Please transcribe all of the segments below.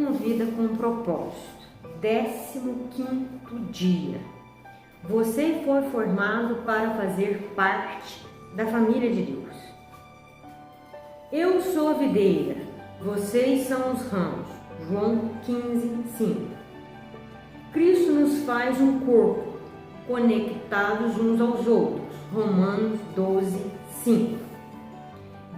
uma vida com um propósito. 15º dia. Você foi formado para fazer parte da família de Deus. Eu sou a videira, vocês são os ramos. João 15:5. Cristo nos faz um corpo, conectados uns aos outros. Romanos 12:5.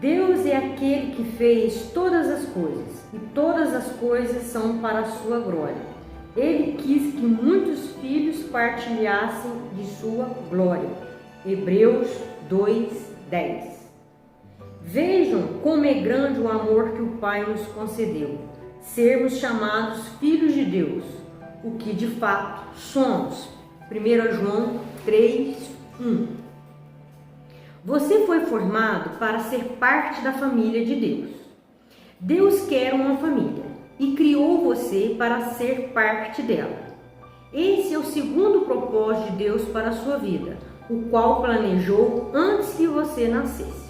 Deus é aquele que fez todas as coisas, e todas as coisas são para a sua glória. Ele quis que muitos filhos partilhassem de sua glória. Hebreus 2:10. Vejam como é grande o amor que o Pai nos concedeu, sermos chamados filhos de Deus, o que de fato somos. 1 João 3:1. Você foi formado para ser parte da família de Deus. Deus quer uma família e criou você para ser parte dela. Esse é o segundo propósito de Deus para a sua vida, o qual planejou antes que você nascesse.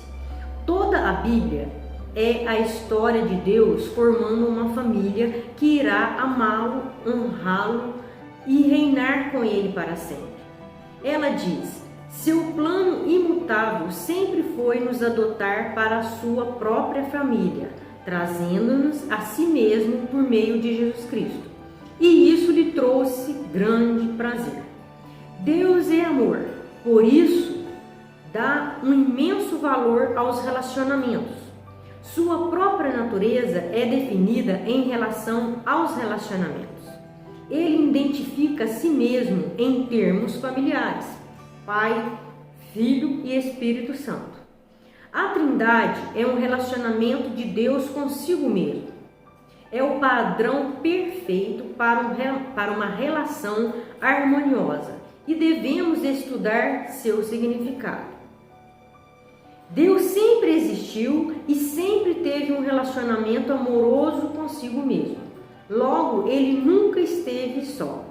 Toda a Bíblia é a história de Deus formando uma família que irá amá-lo, honrá-lo e reinar com ele para sempre. Ela diz: seu plano imutável sempre foi nos adotar para a sua própria família, trazendo-nos a si mesmo por meio de Jesus Cristo. E isso lhe trouxe grande prazer. Deus é amor, por isso dá um imenso valor aos relacionamentos. Sua própria natureza é definida em relação aos relacionamentos. Ele identifica a si mesmo em termos familiares: Pai, Filho e Espírito Santo. A Trindade é um relacionamento de Deus consigo mesmo. É o padrão perfeito para uma relação harmoniosa e devemos estudar seu significado. Deus sempre existiu e sempre teve um relacionamento amoroso consigo mesmo. Logo, ele nunca esteve só.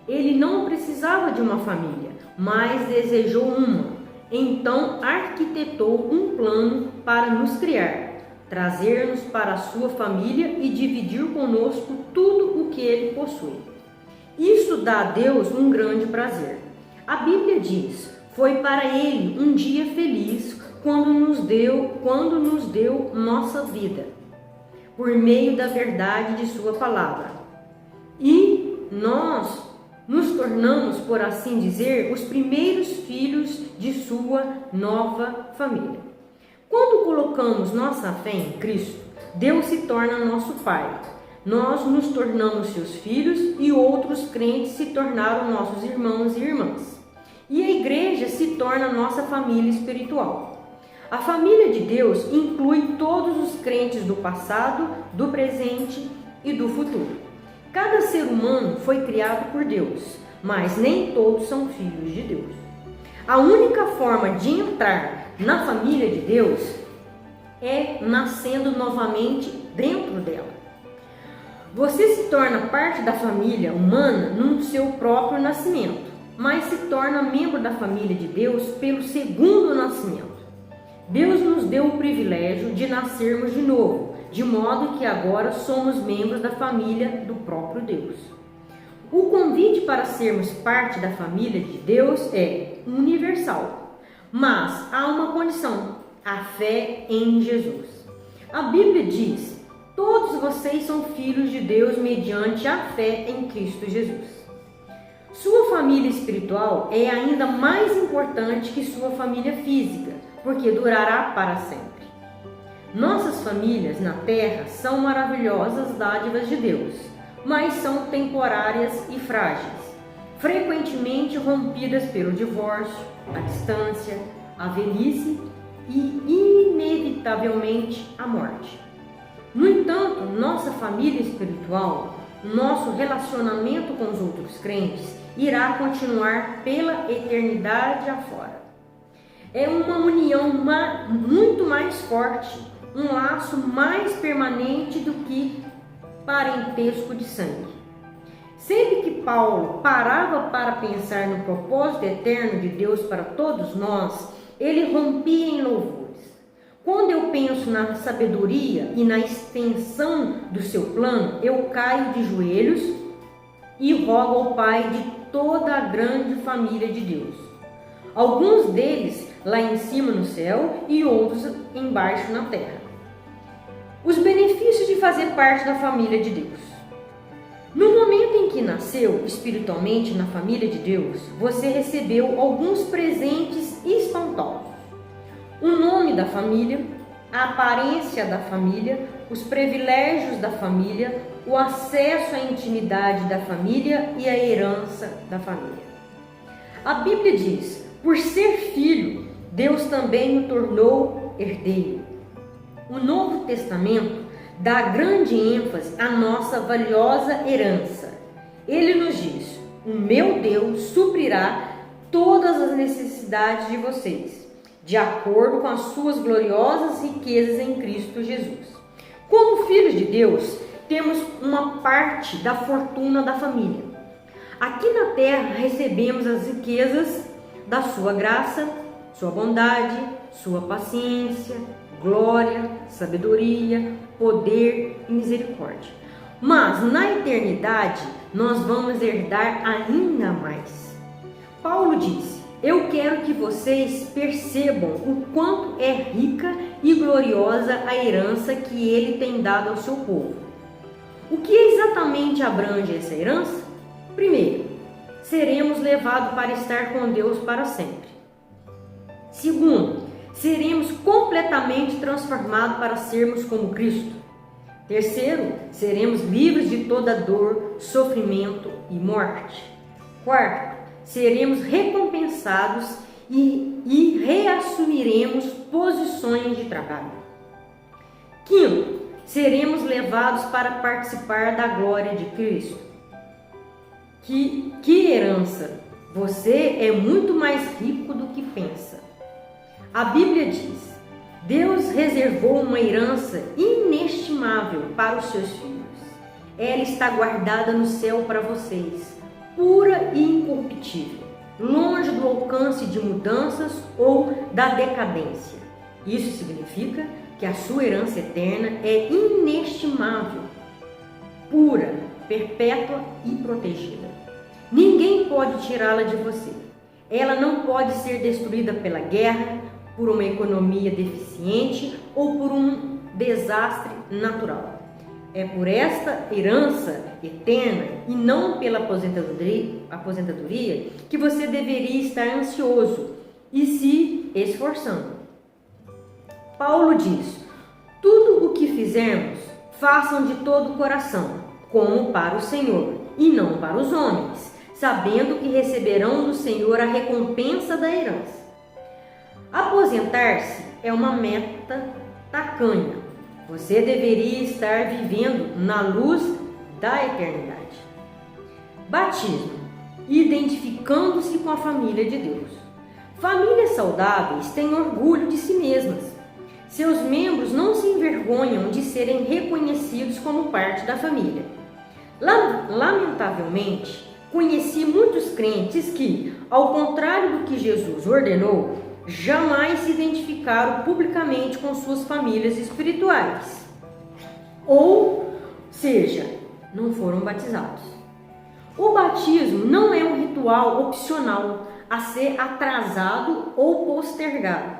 Ele não precisava de uma família, mas desejou uma. Então arquitetou um plano para nos criar, trazer-nos para a sua família e dividir conosco tudo o que ele possui. Isso dá a Deus um grande prazer. A Bíblia diz: foi para ele um dia feliz quando nos deu nossa vida, por meio da verdade de sua palavra. E nós nos tornamos, por assim dizer, os primeiros filhos de sua nova família. Quando colocamos nossa fé em Cristo, Deus se torna nosso Pai. Nós nos tornamos seus filhos e outros crentes se tornaram nossos irmãos e irmãs. E a igreja se torna nossa família espiritual. A família de Deus inclui todos os crentes do passado, do presente e do futuro. Cada ser humano foi criado por Deus, mas nem todos são filhos de Deus. A única forma de entrar na família de Deus é nascendo novamente dentro dela. Você se torna parte da família humana no seu próprio nascimento, mas se torna membro da família de Deus pelo segundo nascimento. Deus nos deu o privilégio de nascermos de novo, de modo que agora somos membros da família do próprio Deus. O convite para sermos parte da família de Deus é universal, mas há uma condição: a fé em Jesus. A Bíblia diz: todos vocês são filhos de Deus mediante a fé em Cristo Jesus. Sua família espiritual é ainda mais importante que sua família física, porque durará para sempre. Nossas famílias na terra são maravilhosas dádivas de Deus, mas são temporárias e frágeis, frequentemente rompidas pelo divórcio, a distância, a velhice e, inevitavelmente, a morte. No entanto, nossa família espiritual, nosso relacionamento com os outros crentes, irá continuar pela eternidade afora. É uma união muito mais forte, um laço mais permanente do que parentesco de sangue. Sempre que Paulo parava para pensar no propósito eterno de Deus para todos nós, ele rompia em louvores. Quando eu penso na sabedoria e na extensão do seu plano, eu caio de joelhos e rogo ao Pai de toda a grande família de Deus. Alguns deles lá em cima no céu e outros embaixo na terra. Os benefícios de fazer parte da família de Deus. No momento em que nasceu espiritualmente na família de Deus, você recebeu alguns presentes espantosos. O nome da família, a aparência da família, os privilégios da família, o acesso à intimidade da família e a herança da família. A Bíblia diz: por ser filho, Deus também o tornou herdeiro. O Novo Testamento dá grande ênfase à nossa valiosa herança. Ele nos diz: o meu Deus suprirá todas as necessidades de vocês, de acordo com as suas gloriosas riquezas em Cristo Jesus. Como filhos de Deus, temos uma parte da fortuna da família. Aqui na terra recebemos as riquezas da sua graça, sua bondade, sua paciência, glória, sabedoria, poder e misericórdia. Mas na eternidade nós vamos herdar ainda mais. Paulo disse: eu quero que vocês percebam o quanto é rica e gloriosa a herança que ele tem dado ao seu povo. O que exatamente abrange essa herança? Primeiro, seremos levados para estar com Deus para sempre. Segundo, seremos completamente transformados para sermos como Cristo. Terceiro, seremos livres de toda dor, sofrimento e morte. Quarto, seremos recompensados e reassumiremos posições de trabalho. Quinto, seremos levados para participar da glória de Cristo. Que herança! Você é muito mais rico do que pensa. A Bíblia diz: Deus reservou uma herança inestimável para os seus filhos. Ela está guardada no céu para vocês, pura e incorruptível, longe do alcance de mudanças ou da decadência. Isso significa que a sua herança eterna é inestimável, pura, perpétua e protegida. Ninguém pode tirá-la de você. Ela não pode ser destruída pela guerra, por uma economia deficiente ou por um desastre natural. É por esta herança eterna e não pela aposentadoria que você deveria estar ansioso e se esforçando. Paulo diz: tudo o que fizermos, façam de todo o coração, como para o Senhor e não para os homens, sabendo que receberão do Senhor a recompensa da herança. Aposentar-se é uma meta tacanha. Você deveria estar vivendo na luz da eternidade. Batismo, identificando-se com a família de Deus. Famílias saudáveis têm orgulho de si mesmas. Seus membros não se envergonham de serem reconhecidos como parte da família. Lamentavelmente, conheci muitos crentes que, ao contrário do que Jesus ordenou, jamais se identificaram publicamente com suas famílias espirituais. Ou seja, não foram batizados. O batismo não é um ritual opcional a ser atrasado ou postergado.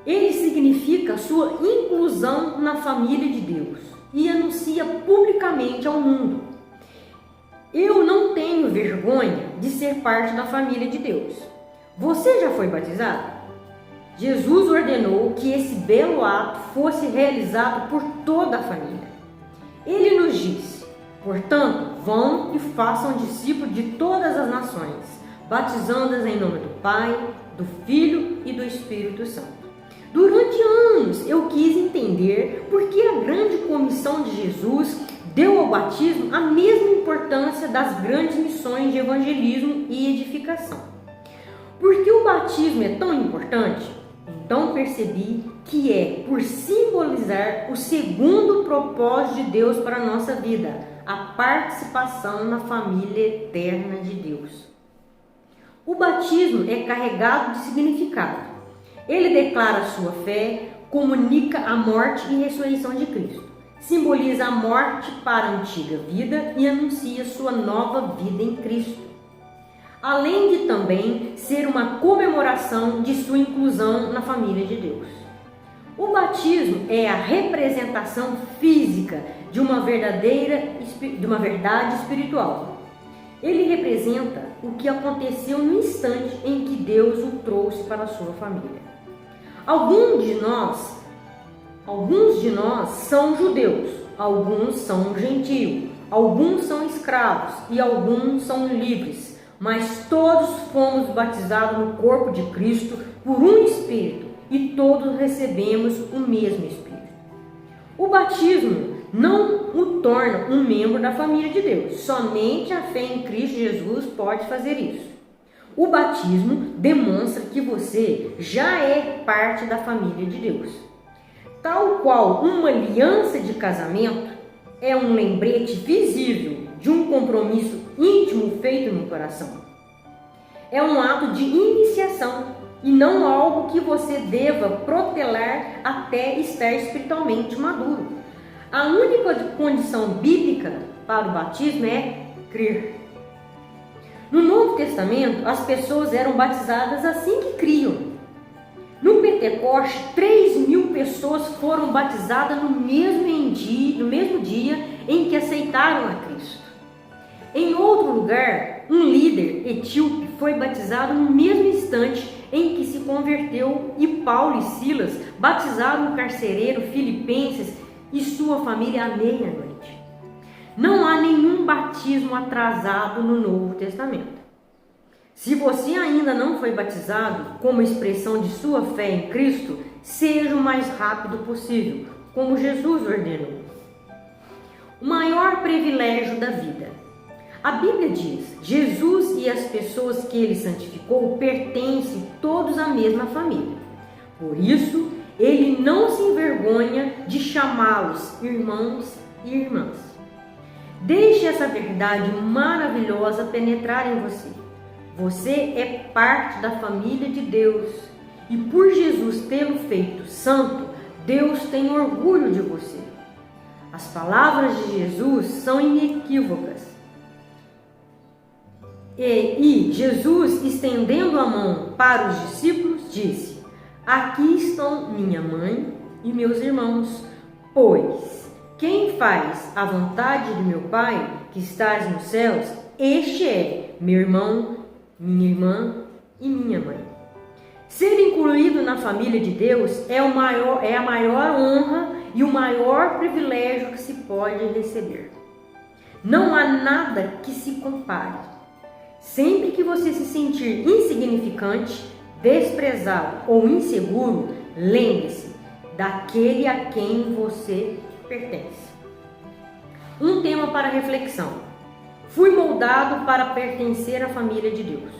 Ele significa sua inclusão na família de Deus e anuncia publicamente ao mundo: eu não tenho vergonha de ser parte da família de Deus. Você já foi batizado? Jesus ordenou que esse belo ato fosse realizado por toda a família. Ele nos disse: portanto, vão e façam discípulos de todas as nações, batizando-as em nome do Pai, do Filho e do Espírito Santo. Durante anos eu quis entender por que a grande comissão de Jesus deu ao batismo a mesma importância das grandes missões de evangelismo e edificação. Por que o batismo é tão importante? Então percebi que é por simbolizar o segundo propósito de Deus para a nossa vida, a participação na família eterna de Deus. O batismo é carregado de significado. Ele declara sua fé, comunica a morte e ressurreição de Cristo, simboliza a morte para a antiga vida e anuncia sua nova vida em Cristo, além de também ser uma comemoração de sua inclusão na família de Deus. O batismo é a representação física de uma verdade espiritual. Ele representa o que aconteceu no instante em que Deus o trouxe para a sua família. Alguns de nós são judeus, alguns são gentios, alguns são escravos e alguns são livres, mas todos fomos batizados no corpo de Cristo por um Espírito e todos recebemos o mesmo Espírito. O batismo não o torna um membro da família de Deus, somente a fé em Cristo Jesus pode fazer isso. O batismo demonstra que você já é parte da família de Deus. Tal qual uma aliança de casamento é um lembrete visível de um compromisso íntimo feito no coração. É um ato de iniciação e não algo que você deva protelar até estar espiritualmente maduro. A única condição bíblica para o batismo é crer. No Novo Testamento, as pessoas eram batizadas assim que criam. No Pentecoste, 3.000 pessoas foram batizadas no mesmo dia em que aceitaram a Cristo. Em outro lugar, um líder etíope foi batizado no mesmo instante em que se converteu, e Paulo e Silas batizaram o carcereiro filipenses e sua família à meia-noite. Não há nenhum batismo atrasado no Novo Testamento. Se você ainda não foi batizado como expressão de sua fé em Cristo, seja o mais rápido possível, como Jesus ordenou. O maior privilégio da vida. A Bíblia diz: Jesus e as pessoas que ele santificou pertencem todos à mesma família. Por isso, ele não se envergonha de chamá-los irmãos e irmãs. Deixe essa verdade maravilhosa penetrar em você. Você é parte da família de Deus e por Jesus tê-lo feito santo, Deus tem orgulho de você. As palavras de Jesus são inequívocas. E Jesus, estendendo a mão para os discípulos, disse: aqui estão minha mãe e meus irmãos, pois quem faz a vontade de meu Pai, que estás nos céus, este é meu irmão, minha irmã e minha mãe. Ser incluído na família de Deus é a maior honra e o maior privilégio que se pode receber. Não há nada que se compare. Sempre que você se sentir insignificante, desprezado ou inseguro, lembre-se daquele a quem você pertence. Um tema para reflexão. Fui moldado para pertencer à família de Deus.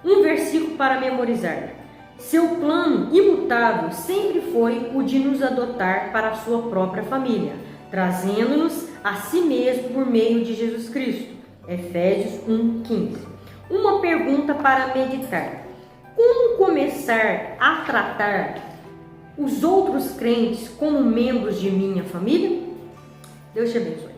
Um versículo para memorizar. Seu plano imutável sempre foi o de nos adotar para a sua própria família, trazendo-nos a si mesmo por meio de Jesus Cristo. Efésios 1:15. Uma pergunta para meditar. Como começar a tratar os outros crentes como membros de minha família? Deus te abençoe.